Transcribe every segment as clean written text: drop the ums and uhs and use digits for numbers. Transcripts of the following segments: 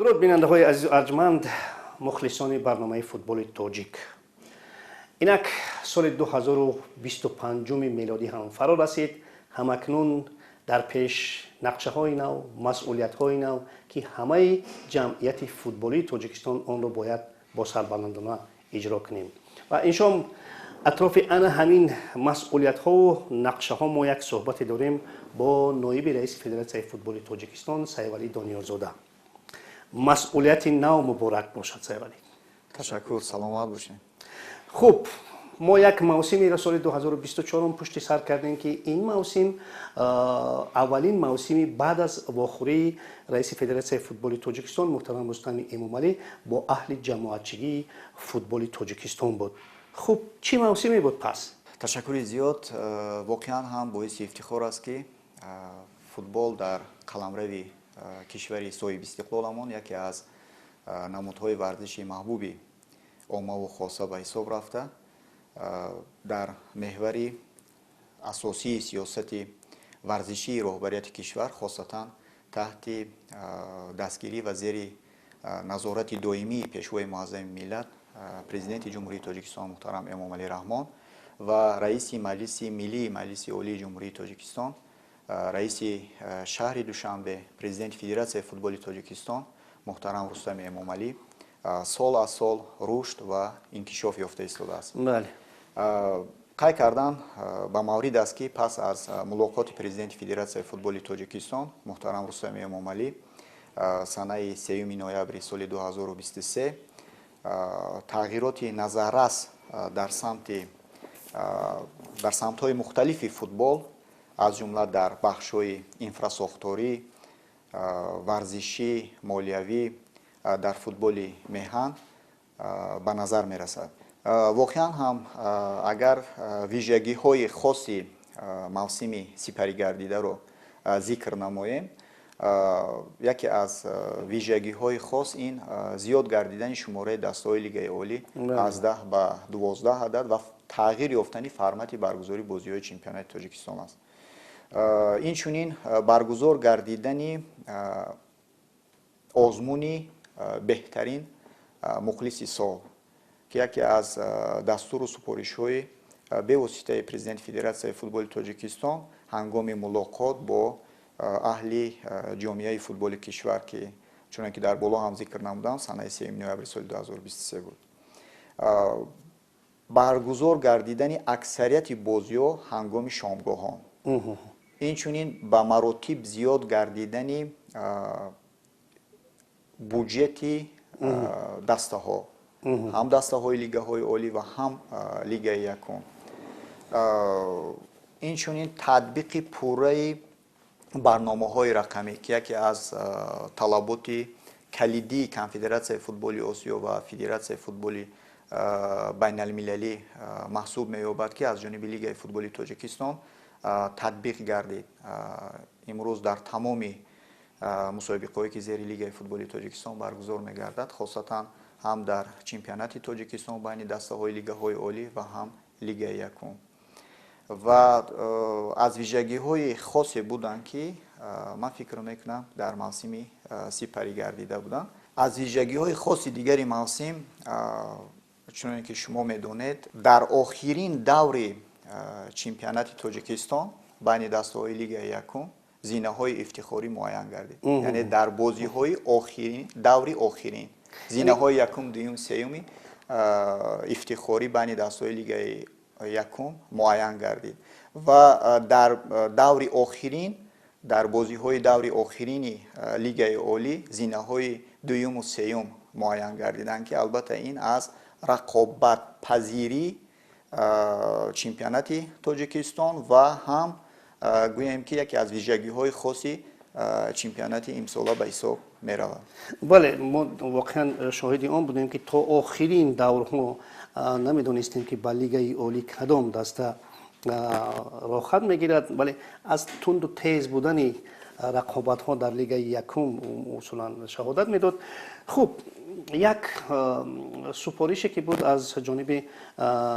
درود بیننده‌های عزیز و ارجمند، مخلصان برنامه فوتبال تاجیک. اینک سال 2025 میلادی هم فرا رسید. همکنون در پیش نقشه های نو، مسئولیت های نو که همه جمعیت فوتبالی تاجیکستان آن را باید با سربلندانه اجرا کنیم و اینشام اطراف همین مسئولیت ها و نقشه ها ما یک صحبت داریم با نایب رئیس فدراسیون فوتبال تاجیکستان سایولی دانیارزاده. مسئولیت نو مبارک باشد سایولی. تشکر، سلامت باشین. خوب، ما یک موسمی را سال 2024 پشت سر کردیم که این موسم اولین موسمی بعد از واخوری رئیس فدراسیون فوتبال تاجیکستان محترم رستم امامعلی با اهل جماعتچگی فوتبال تاجیکستان بود. خوب، چی موسمی بود پس؟ تشکر زیاد. واقعا هم باعث افتخار است که فوتبال در قلمرو کشوری صاحب استقلالمان یکی از نمودهای ورزشی محبوبی عامه و خاصه به حساب رفته در محور اساسی سیاست ورزشی رهبریت کشور خاصتا تحت دستگیری و زیر نظارت دائمی پیشوای معظم ملت پرزیدنت جمهوری تاجیکستان محترم امامعلی رحمان و رئیس مجلس ملی مجلس عالی جمهوری تاجیکستان رئیس شهر دوشنبه پرزیدنت فدراسیون فوتبال تاجیکستان محترم رستم امامعلی سال از سال رشد و انکشاف یافته ایستاده است. بله. قای کردن با مورد است که پس از ملاقات پرزیدنت فدراسیون فوتبال تاجیکستان محترم رستم امامعلی سنه 3 نوامبر سال 2023 تغییرات نظررس در سمت‌های مختلف فوتبال از جمله در بخش‌های انفراساختاری، ورزشی، مالیوی در فوتبال میهن به نظر می‌رسد. واقعا هم اگر ویژگی‌های خاصی موسم سپری گردیده رو ذکر نماییم، یکی از ویژگی‌های خاص این زیاد گردیدن شماره دسته‌های لیگ عالی از 10 به 12 عدد و تغییر یافتن فرمت برگزاری بازی‌های چمپیونات تاجیکستان است. این چنین برگزار گردیدن آزمونی بهترین مخلص سال که یکی از دستور و سپارش‌های به واسطه پرزیدنت فدراسیون فوتبال تاجیکستان هنگام ملاقات با اهل جامعه فوتبال کشور که چون در بالا هم ذکر نمودم سنه 3 نوامبر سال 2023 بود. برگزار گردیدن اکثریت بازی‌ها هنگام شامگاهان. این چنین به مراتب زیاد گردیدن بودجت دسته ها، هم دسته های لیگ های عالی و هم لیگ یکم. این چنین تطبیق پوره برنامه های رقمی که یکی از طلبات کلیدی کنفدراسیون فوتبال آسیا و فدراسیون فوتبال بین المللی محسوب می‌یابد که از جانب لیگ فوتبال تاجیکستان تطبیق گردید. امروز در تمام مسابقه‌هایی که زیر لیگ فوتبال تاجیکستان برگزار می‌گردد، خاصتا هم در چمپیونات تاجیکستان بین دسته‌های لیگ‌های عالی و هم لیگ یکم و از ویژگی‌های خاصی بودند که من فکر می‌کنم در موسم سپری گردیده بودند. از ویژگی‌های خاص دیگری موسم چون که شما می‌دانید در آخرین دور چمپیونات تاجیکستان بین دسته‌های لیگ یکم زینه‌های افتخاری معین گردید. یعنی در بازی‌های آخرین دور آخرین زینه‌های یکم، دوم، سوم افتخاری بین دسته‌های لیگ یکم معین گردید و در دور آخرین در بازی‌های دور آخرین لیگ عالی زینه‌های دوم و سوم معین گردیدند که البته این از رقابت پذیری چمپیونات تاجیکستان و هم گوییم که یکی از ویژگی‌های خاصی چمپیونات امسال به حساب می‌رود. بله، ما واقعا شاهد آن بودیم که تا آخرین دورها نمی‌دانستیم که با لیگ عالی کدام دسته راحت می‌گیرد، ولی از تند و تیز بودن رقابت‌ها در لیگ یکم اصولا شهادت می‌داد. خوب، یک سپارشی که بود از جانب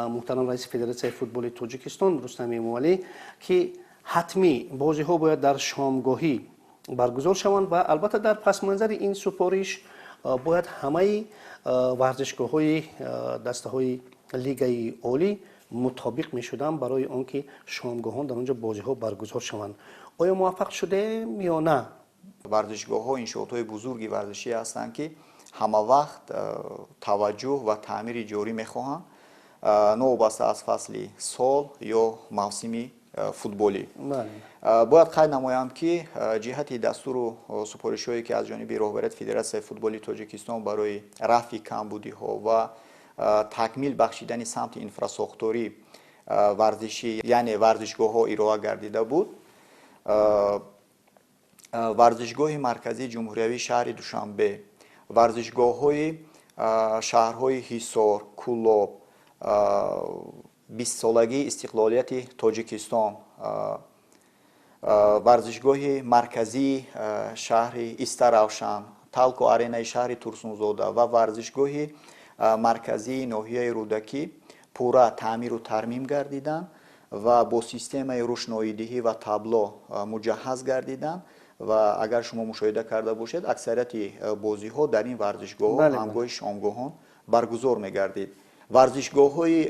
محترم رئیس فدراسیون فوتبال تاجیکستان رستم امامعلی که حتمی بازی‌ها باید در شامگاهی برگزار شوند و البته در پس منظر این سپارش باید همه ورزشگاه‌های دسته‌های لیگای عالی مطابق می‌شدن برای آنکه شامگاهان در آنجا بازی‌ها برگزار شوند. آیا موفق شده یا نه؟ ورزشگاه‌ها انشاءات‌های بزرگی ورزشی هستند که همه وقت توجه و تعمیر جاری می‌خواهند، نوبسته از فصل سال یا موسم فوتبالی. باید قید نمایم که جهت دستور و سفارش‌هایی که از جانب رهبریت فدراسیون فوتبال تاجیکستان برای رفع کمبودی‌ها و تکمیل بخشیدن سمت اینفراساختوری ورزشی یعنی ورزشگاه‌ها ارائه گردیده بود. ورزشگاه مرکزی جمهوریوی شهر دوشنبه، ورزشگاه‌های شهرهای حصار، کولاب، 20 سالگی استقلالیت تاجیکستان، ورزشگاه مرکزی شهر استراوشان، تالکو آرینای شهر تورسونزاده و ورزشگاه مرکزی ناحیه رودکی پورا تعمیر و ترمیم گردیدند و با سیستم روشنایی‌دهی و تابلو مجهز گردیدند و اگر شما مشاهده کرده باشید اکثریت بازی‌ها در این ورزشگاه همگاه شامگاهان برگزار می‌گردید. ورزشگاه‌های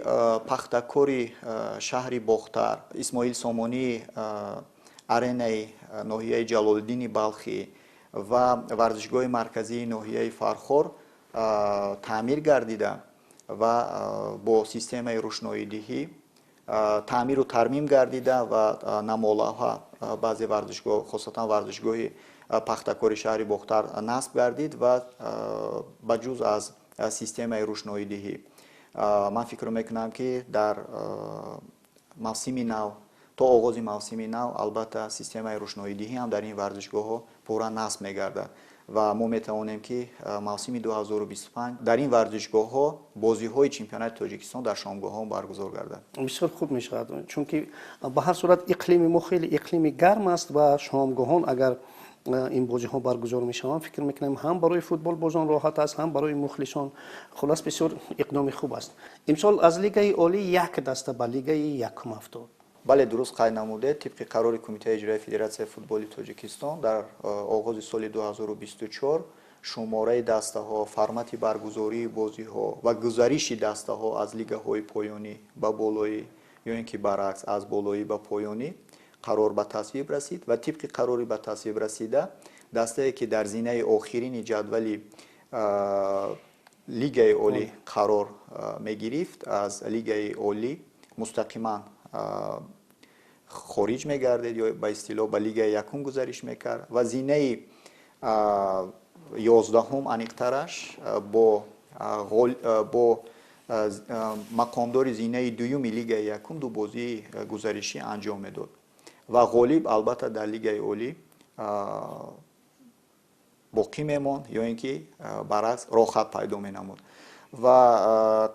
پختکوری شهر باختر، اسماعیل سامانی آرینای ناحیه جلال‌الدین بلخی و ورزشگاه مرکزی ناحیه فرخور تعمیر گردیده و با سیستم روشنایی‌دهی تعمیر و ترمیم گردیده و نماله‌ها بعضی ورزشگاه خاصتا ورزشگاه پختکوری شهر باختر نصب گردید و بجز از سیستم روشنایی‌دهی من فکر میکنم که در موسم نو تا آغاز موسم نو البته سیستم روشنایی‌دهی هم در این ورزشگاه‌ها پورا نصب می‌گردد و ما می‌توانیم که موسم 2025 در این ورزشگاه‌ها بازی‌های چمپیونات تاجیکستان در شامگاه‌ها برگزار گردد. بسیار خوب می‌شود چون که به هر صورت اقلیم ما خیلی اقلیم گرم است و شامگاهان اگر این بازی‌ها برگزار می‌شوند فکر می‌کنم هم برای فوتبال بازان راحت است هم برای مخلصان خلاص بسیار اقدام خوب است. امسال از لیگای عالی یک دسته به لیگای یکم افتاد. بله درست قید نموده طبق قرار کمیته اجرایی فدراسیون فوتبال تاجیکستان در آغاز سال 2024 شماره دسته ها، فرمت برگزاری بازی ها و گزارش دسته ها از لیگ های پایانی به بالایی یا اینکه برعکس از بالایی به پایانی قرار به تصویب رسید و طبق قراری به تصویب رسیده دسته که در زینه آخرین جدول لیگ عالی قرار می گرفت از لیگ عالی مستقیما خارج می‌گردید یا به اصطلاح به لیگ یکم گزارش می‌کرد و زینه 11ام انیق‌ترش با مقامدار زینه دوم لیگ یکم دو بازی گزارشی انجام میداد و غالب البته در لیگ عالی باقی میموند یا اینکه برعکس راحت پیدا مینمود و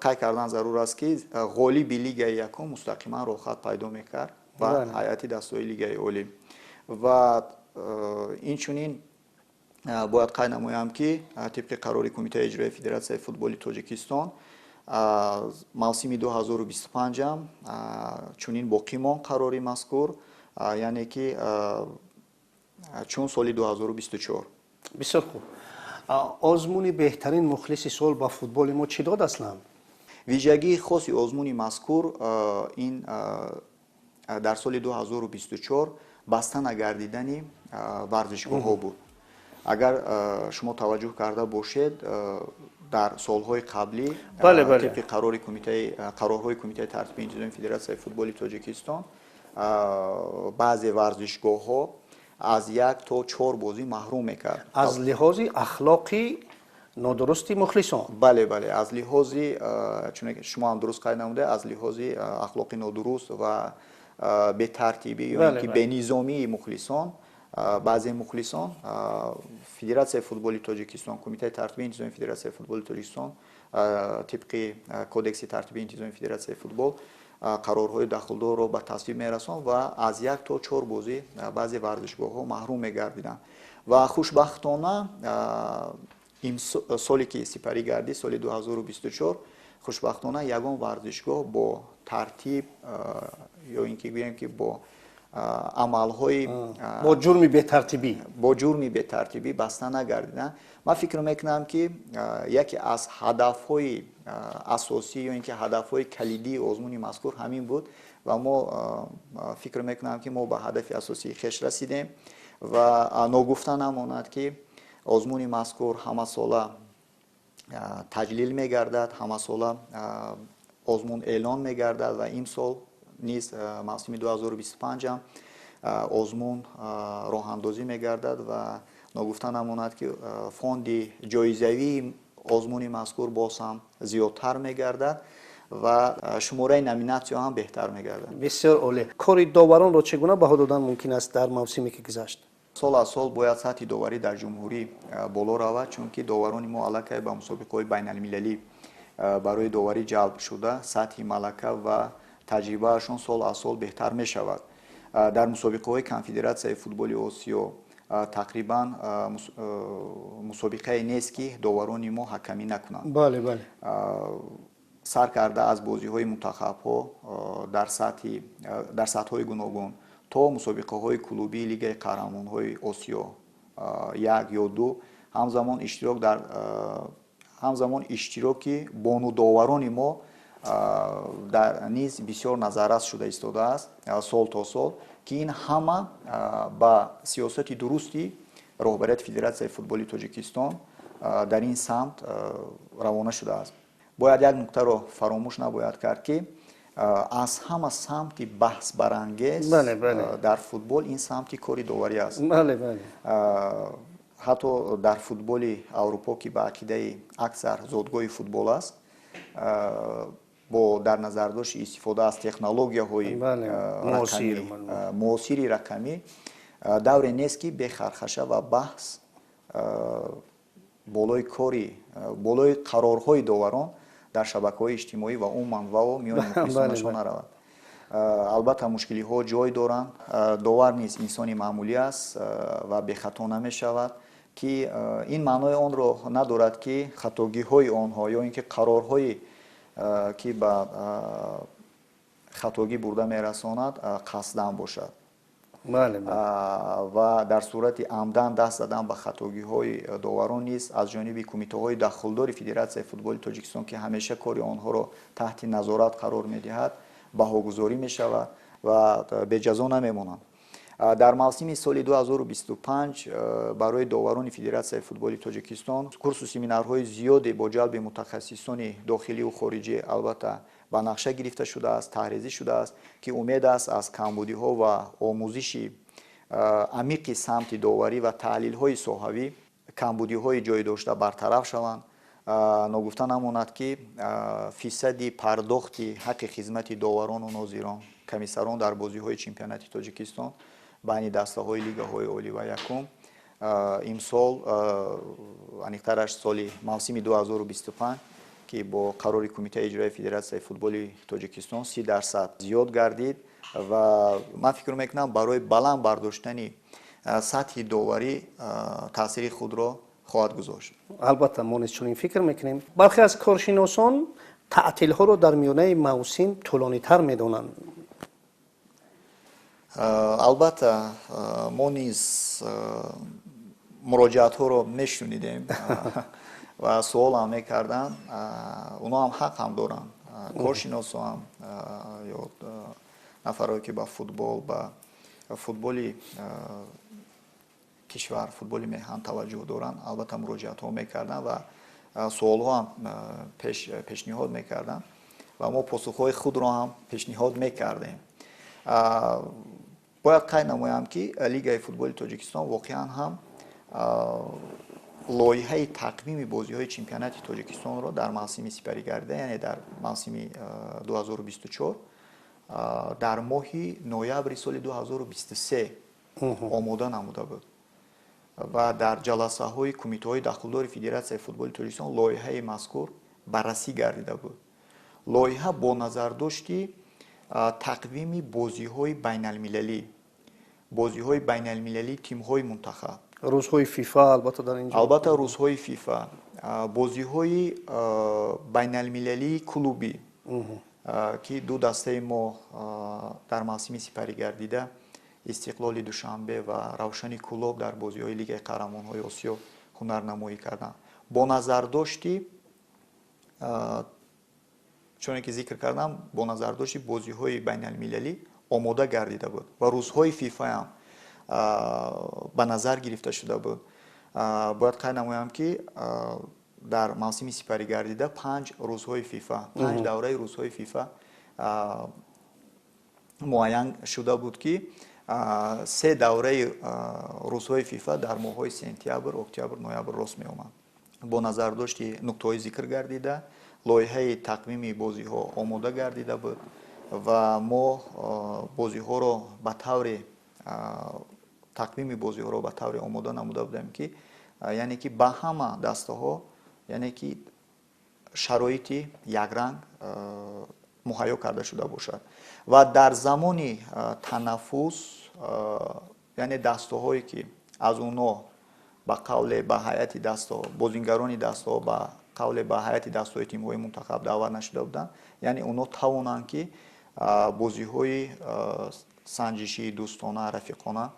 قید کردن ضرور است که غالب لیگ یکم مستقیما راحت پیدا میکرد و هیئت دسته‌های لیگ عالی و اینچنین باید قید نمایم که طبق قرار کمیته اجرایی فدراسیون فوتبال تاجیکستان موسم 2025 هم چنین باقی ماند قراری مذکور یعنی که چون سال 2024. بسیار خوب. آزمون بهترین مخلص سال با فوتبال ما چی داد اصلا؟ ویژگی خاصی آزمون مذکور این در سال 2024 بستن گردیدن ورزشگاه ها بود. اگر شما توجه کرده باشید در سالهای قبلی طبق قرارهای کمیته ترتیب انتظامی فدراسیون فوتبال تاجیکستان بعضی ورزشگاه ها از 1 تا 4 بازی محروم میکرد از لحاظ اخلاقی نادرستی مخلصان. بله از لحاظ چون شما هم درست قید نموده از لحاظ اخلاقی نادرست و به ترتیبی یا اینکه به نظامی مخلصان بعضی مخلصان فدراسیون فوتبال تاجیکستان کمیته ترتیب انتظامی فدراسیون فوتبال تاجیکستان طبق کدکس ترتیب انتظامی فدراسیون فوتبال قرارهای داخلدار را به تصویب میرساند و از 1 تا 4 بازی بعضی ورزشگاه ها محروم میگردیدند و خوشبختانه این سالی که سپری گردید سال 2024 خوشبختانه یگان ورزشگاه با ترتیب یا اینکه بگویم که با амалҳои бо ҷурми бетартибӣ бо ҷурми бетартибӣ баста нагардиданд. ман фикр мекунам ки яке аз ҳадафҳои асосӣ ё ин ки ҳадафҳои калидии озмуни мазкур ҳамин буд ва мо фикр мекунам ки мо ба ҳадафи асосии хеш расидем ва ногуфта намонад ки озмуни мазкур ҳамасола таҷлил мегардад, ҳамасола озмун эълон мегардад ва имсол низ мавсими 2025 озмун роҳандозӣ мегардад ва ногуфта намонад ки фонди ҷоизавии озмуни мазкур боз ҳам зиёдтар мегардад ва шумораи номинатсиё ҳам беҳтар мегардад. бисёр оле. Кори доваронро чӣ гуна баҳо додан мумкин аст дар мавсиме ки гузашт? сол аз сол бояд сатҳи доварӣ дар ҷумҳурӣ боло равад, чунки доварони мо аллакай ба мусобиқаҳои байналмилалӣ барои доварӣ ҷалб шуда сатҳи малака ва таҷрибаашон сол аз сол беҳтар мешавад. дар мусобиқаҳои конфедератсияи футболи осиё тақрибан мусобиқае нест ки доварони мо ҳакамӣ накунанд. бале бале сар карда аз бозиҳои мунтахабҳо дар сатҳҳои гуногун то мусобиқаҳои клубии лигаи қаҳрамонҳои осиё 1 ё 2 ҳамзамон иштироки бонудоварони мо низ бисёр назаррас шуда истодааст сол то сол ки ин ҳама ба сиёсати дурусти роҳбарияти федератсияи футболи тоҷикистон дар ин самт равона шудааст. бояд як нуктаро фаромӯш набояд кард ки аз ҳама самти баҳсбарангез дар футбол ин самти кори доварӣ аст. ҳатто дар футболи аврупо ки ба ақидаи аксар зодгоҳи футбол аст бо дар назардошти истифода аз технологияҳои муосири рақамӣ давре нест ки бехархаша ва баҳс болои қарорҳои доварон дар шабакаҳои иҷтимоӣ ва умуман вао миёни мухлисонашон наравад. албатта мушкилиҳо ҷой доранд. довар низ инсони маъмулӣ аст ва бехато намешавад ки ин маънои онро надорад ки хатогиҳои онҳо ё ин ки қарорҳои ки ба хатогӣ бурда мерасонад қасдан бошад. ва дар сурати амдан даст задан ба хатогиҳои доварон низ аз ҷониби кумитаҳои дахлдори федератсияи футболи тоҷикистон ки ҳамеша кори онҳоро таҳти назорат қарор медиҳад баҳогузорӣ мешавад ва беҷазо намемонанд. дар мавсими соли 2025 барои доварони федератсияи футболи тоҷикистон курсу семинарҳои зиёде бо ҷалби мутахассисони дохиливу хориҷӣ албатта ба нақша гирифта шудааст, таҳризӣ шудааст ки умед аст аз камбудиҳо ва омӯзиши амиқи самти доварӣ ва таҳлилҳои соҳавӣ камбудиҳои ҷойдошта бартараф шаванд. ногуфта намонад ки фисади пардохти ҳаққи хизмати доварону нозирон комиссарон дар бозиҳои чемпионати тоҷикистон байни дастаҳои лигаҳои олӣ ва якум имсол аниқтараш соли мавсими 2025 ки бо қарори кумитаи иҷроии федератсияи футболи тоҷикистон 30% зиёд гардид ва ман фикр мекунам барои баланд бардоштани сатҳи доварӣ таъсири худро хоҳад гузошт. албатта мо низ чунин фикр мекунем. бархе аз коршиносон таътилҳоро дар миёнаи мавсим тӯлонитар медонанд. албатта мо низ муроҷиатҳоро мешунидем ва суолам мекарданд. онҳо ҳам ҳақ ҳам доранд. коршиносо ҳам ё нафаре ки ба футболи кишвар футболи меҳан таваҷҷӯҳ доранд албатта муроҷиатҳо мекарданд ва суолҳо ҳам пешниҳод мекарданд ва мо посухҳои худро ҳам пешниҳод мекардем. бояд қайд намоям ки лигаи футболи тоҷикистон воқеан ҳам лоиҳаи тақвими бозиҳои чемпионати тоҷикистонро дар мавсими сипаригардида яъне дар мавсими 2024 дар моҳи ноябри соли 2023 омода намуда буд ва дар ҷаласаҳои кумитаҳои дахлдори федератсияи футболи тоҷикистон лоиҳаи мазкур баррасӣ гардида буд. лоиҳа бо назардошти тақвими бозиҳои байналмилалӣ тимҳои мунтахаб рӯзҳои фифа албатта рӯзҳои фифа бозиҳои байналмилалии клубӣ ки ду дастаи мо дар мавсими сипаригардида Истиқлоли Душанбе ва Равшани Кулоб дар бозиҳои Лигаи Қаҳрамонҳои Осиё ҳунарнамоӣ карданд. Бо назардошти чуне ки зикр кардам, бо назардошти бозиҳои байналмилалӣ омода гардида буд ва рӯзҳои фифа ҳам ба назар гирифта шуда буд. Бояд қайд намоям ки дар мавсими сипаригардида 5 рӯзҳои фифа, 5 давраи рӯзҳои фифа муайян шуда буд ки 3 давраи рӯзҳои фифа дар моҳҳои сентябр, октябр, ноябр рост меомад. Бо назардошти нуқтаҳои зикр гардида лоиҳаи тақвими бозиҳо омода гардида буд ва мо бозиҳоро ба таври тақвими бозиҳоро ба тавре омода намуда будем ки яъне ки ба ҳама дастаҳо яъне ки шароити якранг муҳайё карда шуда бошад ва дар замони танаффус яъне дастаҳое ки аз онҳо ба қавле ба ҳайати дастаҳо бозингарони дастаҳо ба қавле ба ҳайати дастаҳои тимҳои мунтахаб даъват нашуда буданд, яъне онҳо тавонанд ки бозиҳои санҷишии дӯстона рафиқона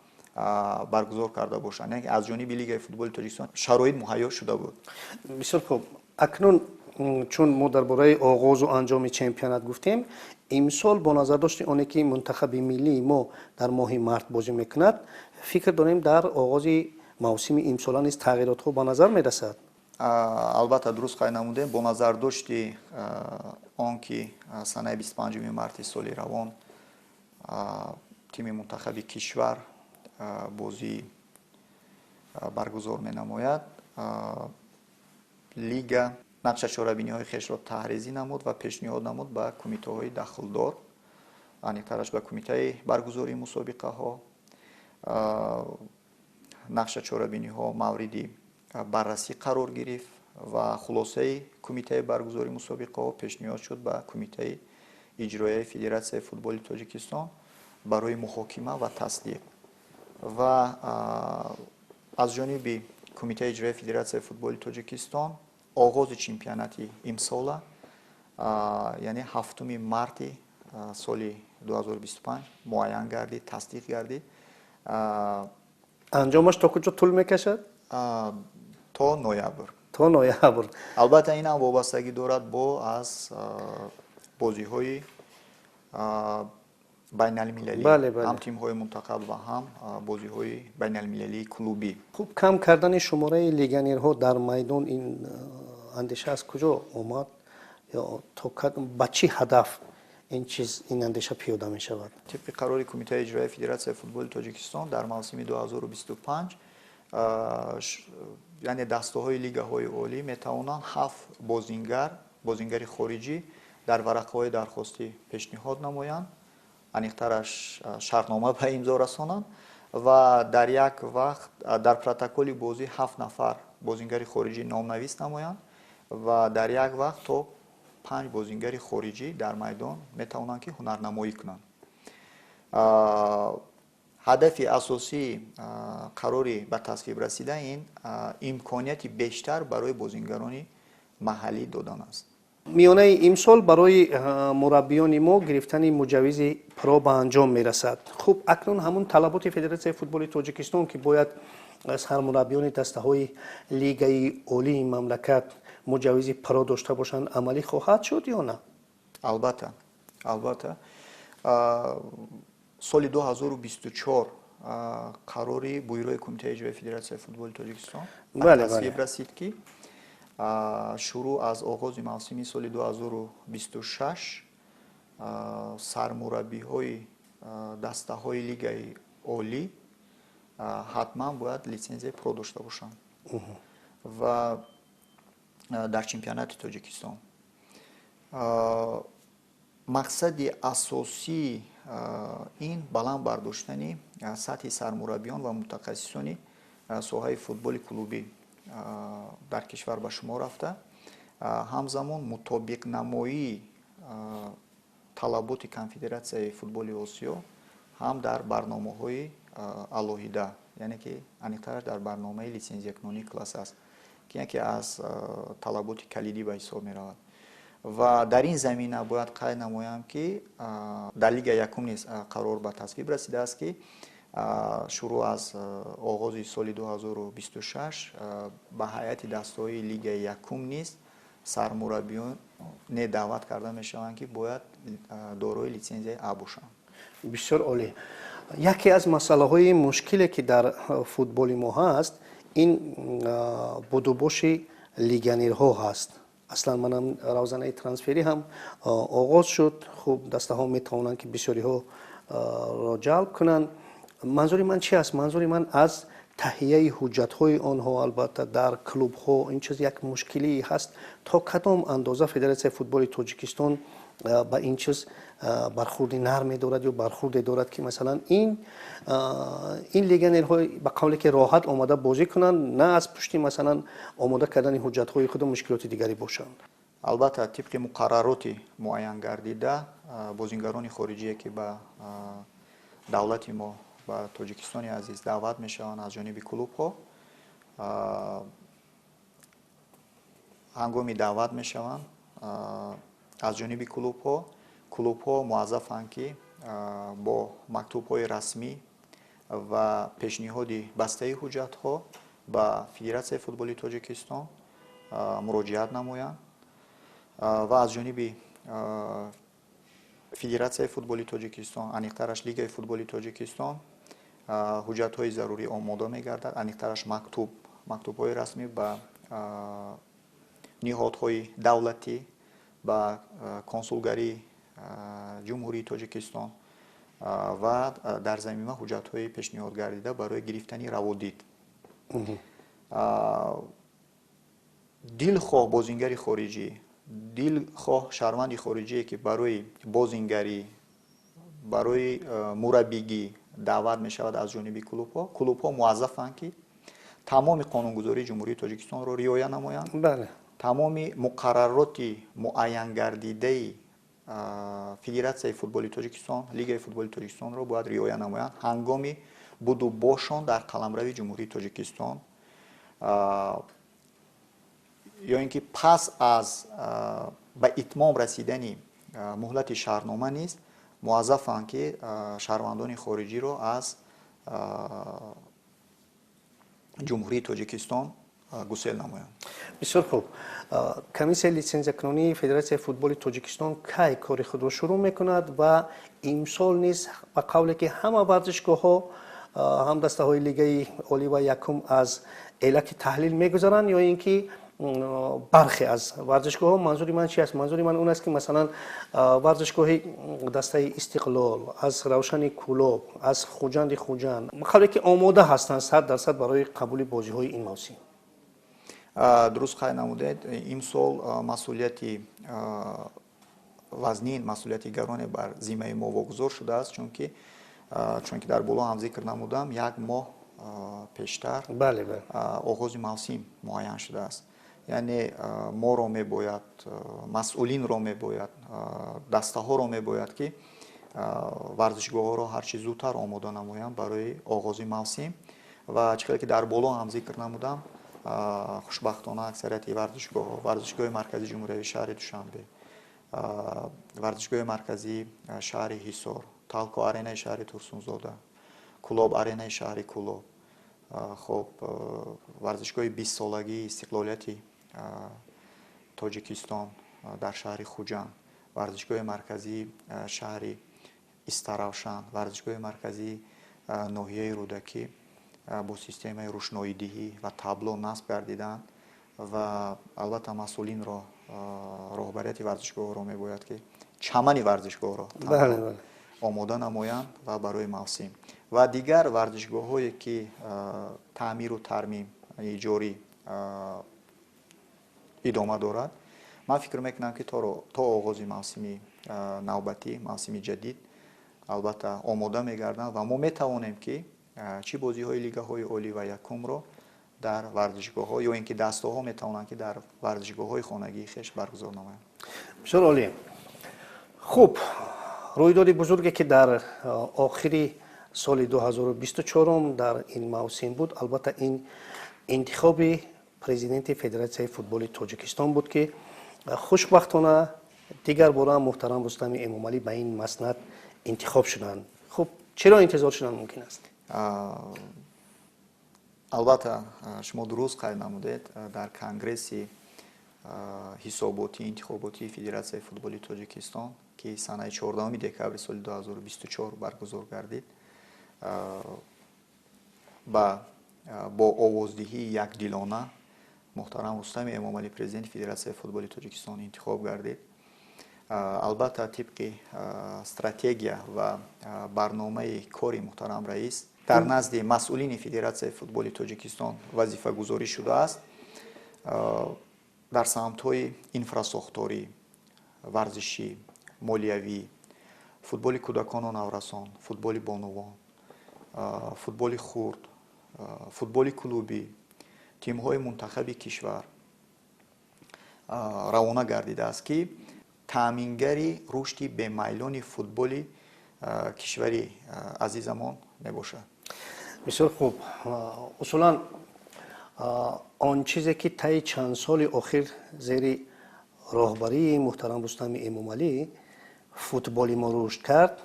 баргузор карда бошанд. Яъне аз ҷониби Лигаи футболи Тоҷикистон шароит муҳайё шуда буд. бисёр хуб. Акнун чун мо дар бораи оғозу анҷоми чемпионат гуфтем, имсол бо назардошти оне ки мунтахаби миллии мо дар моҳи март бозӣ мекунад, фикр дорем дар оғози мавсими имсола низ тағйиротҳо ба назар мерасад. Албатта дуруст қайд намудем, бо назардошти он ки санаи 25 марти соли равон тими мунтахаби кишвар бозӣ баргузор менамояд, лига нақша чорабиниҳои хешро таҳризӣ намуд ва пешниҳод намуд ба кумитаҳои дахлдор, аниқтараш ба кумитаи баргузории мусобиқаҳо. нақша чорабиниҳо мавриди баррасӣ қарор гирифт ва хулосаи кумитаи баргузории мусобиқаҳо пешниҳод шуд ба кумитаи иҷроияи Федератсияи футболи Тоҷикистон барои муҳокима ва тасдиқ. ва аз ҷониби кумитаи иҷроияи Федератсияи футболи Тоҷикистон оғози чемпионати имсола яъне 7 марти соли 2025 муайян гардид, тасдиқ гардид. анҷомаш то куҷо тӯл мекашад? то ноябр. то ноябр. албатта ин ҳам вобастагӣ дорад бо аз бозиҳои байналмилалӣ, ҳам тимҳои мунтахаб ва ҳам бозиҳои байналмилалии клубӣ. хуб, кам кардани шумораи легионерҳо дар майдон ин андеша аз куҷо омад ё ба чӣ ҳадаф ин андеша пиёда мешавад? тибқи қарори кумитаи иҷроияи Федератсияи футболи Тоҷикистон дар мавсими 2025 яъне дастаҳои лигаҳои олӣ метавонанд 7 бозингари хориҷӣ дар варақаҳои дархостӣ пешниҳод намоянд, аниқтараш шартнома ба имзо расонанд ва дар як вақт дар протоколи бозӣ 7 нафар бозингари хориҷӣ номнавис намоянд ва дар як вақт то 5 бозингари хориҷӣ дар майдон метавонанд ки ҳунарнамоӣ кунанд. ҳадафи асосии қарори ба тасвиб расида ин имконияти бештар барои бозингарони маҳаллӣ додан аст. миёнаи имсол барои мураббиёни мо гирифтани муҷаввизи про ба анҷом мерасад. хуб, акнун ҳамун талаботи Федератсияи футболи Тоҷикистон ки бояд сармураббиёни дастаҳои лигаи олии мамлакат муҷаввизи про дошта бошанд амалӣ хоҳад шуд ё на? албатта соли 2024 қарори буйрои кумитаи иҷроияи Федератсияи футболи Тоҷикистон ба тасвиб расид ки шуруъ аз оғози мавсими соли 2026 сармураббиҳои дастаҳои лигаи олӣ ҳатман бояд литсензияи про дошта бошанд ва дар чемпионати Тоҷикистон. мақсади асосии ин баланд бардоштани сатҳи сармураббиён ва мутахассисони соҳаи футболи клубӣ дар кишвар ба шумор рафта, ҳамзамон мутобиқнамоии талаботи Конфедератсияи футболи Осиё ҳам дар барномаҳои алоҳида, яъне ки аниқтараш дар барномаи литсензиякунонии класс аст, ки яке аз талаботи калидӣ ба ҳисоб меравад. ва дар ин замина бояд қайд намоям ки дар лига якум низ қарор ба тасвиб расидааст ки шуруъ аз оғози соли 2026 ба ҳайати дастаҳои лигаи якум низ сармураббиёне даъват карда мешаванд ки бояд дорои литсензияи А бошанд. бисёр олӣ. яке аз масъалаҳои мушкиле ки дар футболи мо ҳаст ин будубоши легионерҳо ҳаст. аслан манам равзанаи трансферӣ ҳам оғоз шуд. хуб дастаҳо метавонанд ки бисёриҳоро ҷалб кунанд. манзури ман чи аст? манзури ман аз таҳияи ҳуҷҷатҳои онҳо албатта дар клубҳо ин чиз як мушкилӣ ҳаст. то кадом андоза федератсияи футболи тоҷикистон ба ин чиз бархурди нарме дорад ё бархурде дорад ки масалан ин легионерҳо ба қавле ки роҳат омада бозӣ кунанд, на аз пушти масалан омода кардани ҳуҷҷатҳои худ мушкилоти дигаре бошанд. албатта тибқи муқаррароти муайян гардида бозингарони хориҷие ки ба давлати мо ба тоҷикистони азиз даъват мешаванд аз ҷониби клубҳо, ҳангоми даъват мешаванд аз ҷониби клубҳо муаззафанд ки бо мактубҳои расмӣ ва пешниҳоди бастаи ҳуҷҷатҳо ба федератсияи футболи тоҷикистон муроҷиат намоянд ва аз ҷониби федератсияи футболи тоҷикистон, аниқтараш лигаи футболи тоҷикистон ҳуҷҷатҳои зарурӣ омода мегардад, аниқтараш мактубҳои расмӣ ба ниҳодҳои давлатӣ, ба консулгарии ҷумҳурии тоҷикистон ва дар замина ҳуҷҷатҳои пешниҳод гардида барои гирифтани раводид. дилхоҳ бозингари хориҷӣ, дилхоҳ шаҳрванди хориҷие ки барои бозингарӣ, барои мураббигӣ даъват мешавад аз ҷониби клубҳо муаззафанд ки тамоми қонунгузории ҷумҳурии тоҷикистонро риоя намоянд. тамоми муқаррароти муайянгардидаи федератсияи футболи тоҷикистон, лигаи футболи тоҷикистонро бояд риоя намоянд ҳангоми буду бошон дар қаламрави ҷумҳурии тоҷикистон, ё ин ки пас аз ба итмом расидани муҳлати шаҳрнома низ муаззафанд ки шаҳрвандони хориҷиро аз ҷумҳурии тоҷикистон гусел намоянд. бисёр хуб. комиссияи литсензиякунонии федератсияи футболи тоҷикистон кай кори худро шурӯъ мекунад ва имсол низ ба қавле ки ҳама варзишгоҳҳо ҳам дастаҳои лигаи олӣ ва якум аз элаки таҳлил мегузаранд ё ин ки бархе аз варзишгоҳҳо? манзури ман чи аст? манзури ман он аст ки масалан варзишгоҳи дастаи истиқлол, аз равшани кулоб, аз хуҷанди хуҷанд ба қавле ки омода ҳастанд 100% барои қабули бозиҳои ин мавсим. дуруст қайд намудед. имсол масъулияти вазнин, масъулияти гароне бар зиммаи мо вогузор шудааст, чунки дар боло ҳам зикр намудам, як моҳ пештар оғози мавсим муайян шудааст. яъне моро мебояд, масъулинро мебояд, дастаҳоро мебояд ки варзишгоҳҳоро ҳарчи зудтар омода намоянд барои оғози мавсим ва чӣ ки дар боло ҳам зикр намудам, хушбахтона аксарияти варзишгоҳҳо, варзишгоҳи марказии ҷумҳуриявии шаҳри душанбе, варзишгоҳи марказии шаҳри ҳисор, талко аренаи шаҳри турсунзода, кулоб аренаи шаҳри кулоб, хоб варзишгоҳи 20-солагии истиқлолияти тоҷикистон дар шаҳри хуҷанд, варзишгоҳи марказии шаҳри истаравшан, варзишгоҳи марказии ноҳияи рӯдакӣ бо системаи рӯшноидиҳӣ ва табло насб гардиданд ва албатта масъулинро, роҳбарияти варзишгоҳро мебояд ки чамани варзишгоҳро омода намоянд ва барои мавсим ва дигар варзишгоҳҳое ки таъмиру тармим ҷорӣ идома дорад, ман фикр мекунам ки то оғози мавсими навбатӣ, мавсими ҷадид албатта омода мегарданд ва мо метавонем ки чӣ бозиҳои лигаҳои олӣ ва якумро дар варзишгоҳҳо ё ин ки дастаҳо метавонанд ки дар варзишгоҳҳои хонагии хеш баргузор намоянд. бисёр олӣ. хуб, рӯйдоди бузурге ки дар охири соли 2024 дар ин мавсим буд, албатта ин интихоби президенти федератсияи футболи тоҷикистон буд ки хушбахтона дигар бора муҳтарам Рустами Эмомалӣ ба ин маснад интихоб шуданд. хуб, чаро интизор шудан мумкин аст? албатта шумо дуруст қайд намудед, дар конгресси ҳисоботӣ интихоботии Федератсияи футболи Тоҷикистон ки санаи 14 декабри соли 2024 баргузор гардид, бо овоздиҳии якдилона муҳтарам Рустами Эмомалӣ президенти Федератсияи футболи Тоҷикистон интихоб гардид. албатта тибқи стратегия ва барномаи кори муҳтарам раис дар назди масъулини Федератсияи футболи Тоҷикистон вазифагузорӣ шудааст дар самтҳои инфрасохторӣ, варзишӣ, молиявӣ, футболи кӯдакону наврасон, футболи бонувон, футболи хурд, футболи клубӣ, тимҳои мунтахаби кишвар равона гардидааст ки таъмингари рушди бемайлони футболи кишвари азизамон мебошад. бисёр хуб. усулан он чизе ки таи чанд соли охир зери роҳбарии муҳтарам Рустами Эмомалӣ футболи мо рушд кард,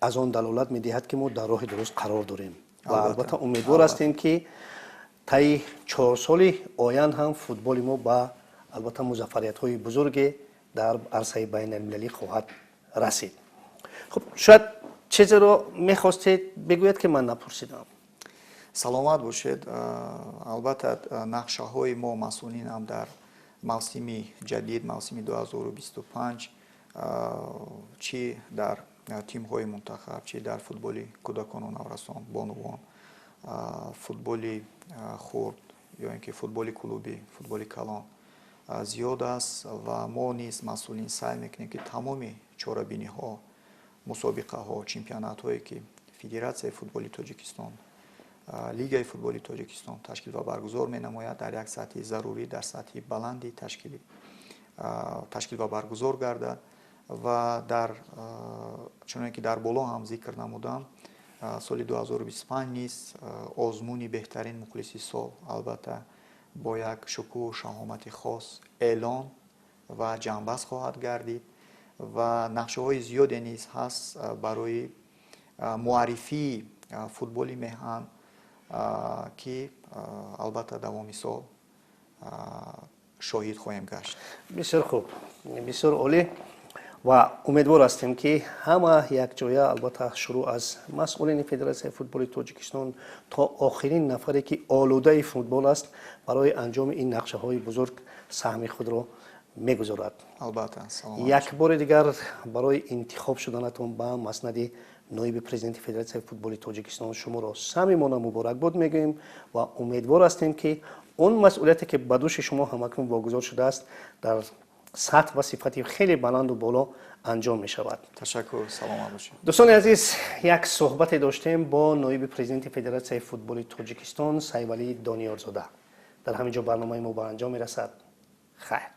аз он далолат медиҳад ки мо дар роҳи дуруст қарор дорем ва албатта умедвор ҳастем ки таи 4 соли оянд ҳам футболи мо ба албатта музаффариятҳои бузурге дар арсаи байналмилалӣ хоҳад расид. хуб, шояд чизеро мехостед бигӯяд ки ман напурсидам. саломат бошед. албатта нақшаҳои мо масъулинам дар мавсими ҷадид, мавсими 2025 чи дар тимҳои мунтахаб, чи дар футболи кӯдакону наврасон, бонувон, футболи хурд ё ин ки футболи клубӣ, футболи калон зиёд аст ва мо низ масъулин саъй мекунем ки тамоми чорабиниҳо, мусобиқаҳо, чемпионатҳое ки Федератсияи футболи Тоҷикистон, Лигаи футболи Тоҷикистон ташкил ва баргузор менамояд, дар як сатҳи зарурӣ, дар сатҳи баланди ташкил ва баргузор гардад ва дар чуноне ки дар боло ҳам зикр намудам, соли 2025 низ озмуни беҳтарин мухлиси сол албатта бо як шукӯҳу шаҳомати хос эълон ва ҷамъбаст хоҳад гардид ва нақшаҳои зиёде низ ҳаст барои муаррифии футболи меҳан ки албатта давоми сол шоҳид хоҳем гашт. бисёр хуб, бисёр олӣ ва умедвор ҳастем ки ҳама якҷоя албатта шурӯъ аз масъулини Федератсияи футболи Тоҷикистон то охирин нафаре ки олудаи футбол аст барои анҷоми ин нақшаҳои бузург саҳми худро мегузорад. албатта як бори дигар барои интихоб шуданатон ба маснади ноиби президенти Федератсияи футболи Тоҷикистон шуморо самимона муборакбод мегӯем ва умедвор ҳастем ки он масъулияте ки ба дӯши шумо ҳамакнун вогузор шудааст дар сатҳ ва сифати хеле баланду боло анҷом мешавад. ташаккур. саломат бошед. дӯстони азиз, як суҳбате доштем бо ноиби президенти Федератсияи футболи Тоҷикистон Сайвалӣ Дониёрзода. дар ҳамин ҷо барномаи мо ба анҷом мерасад. хайр.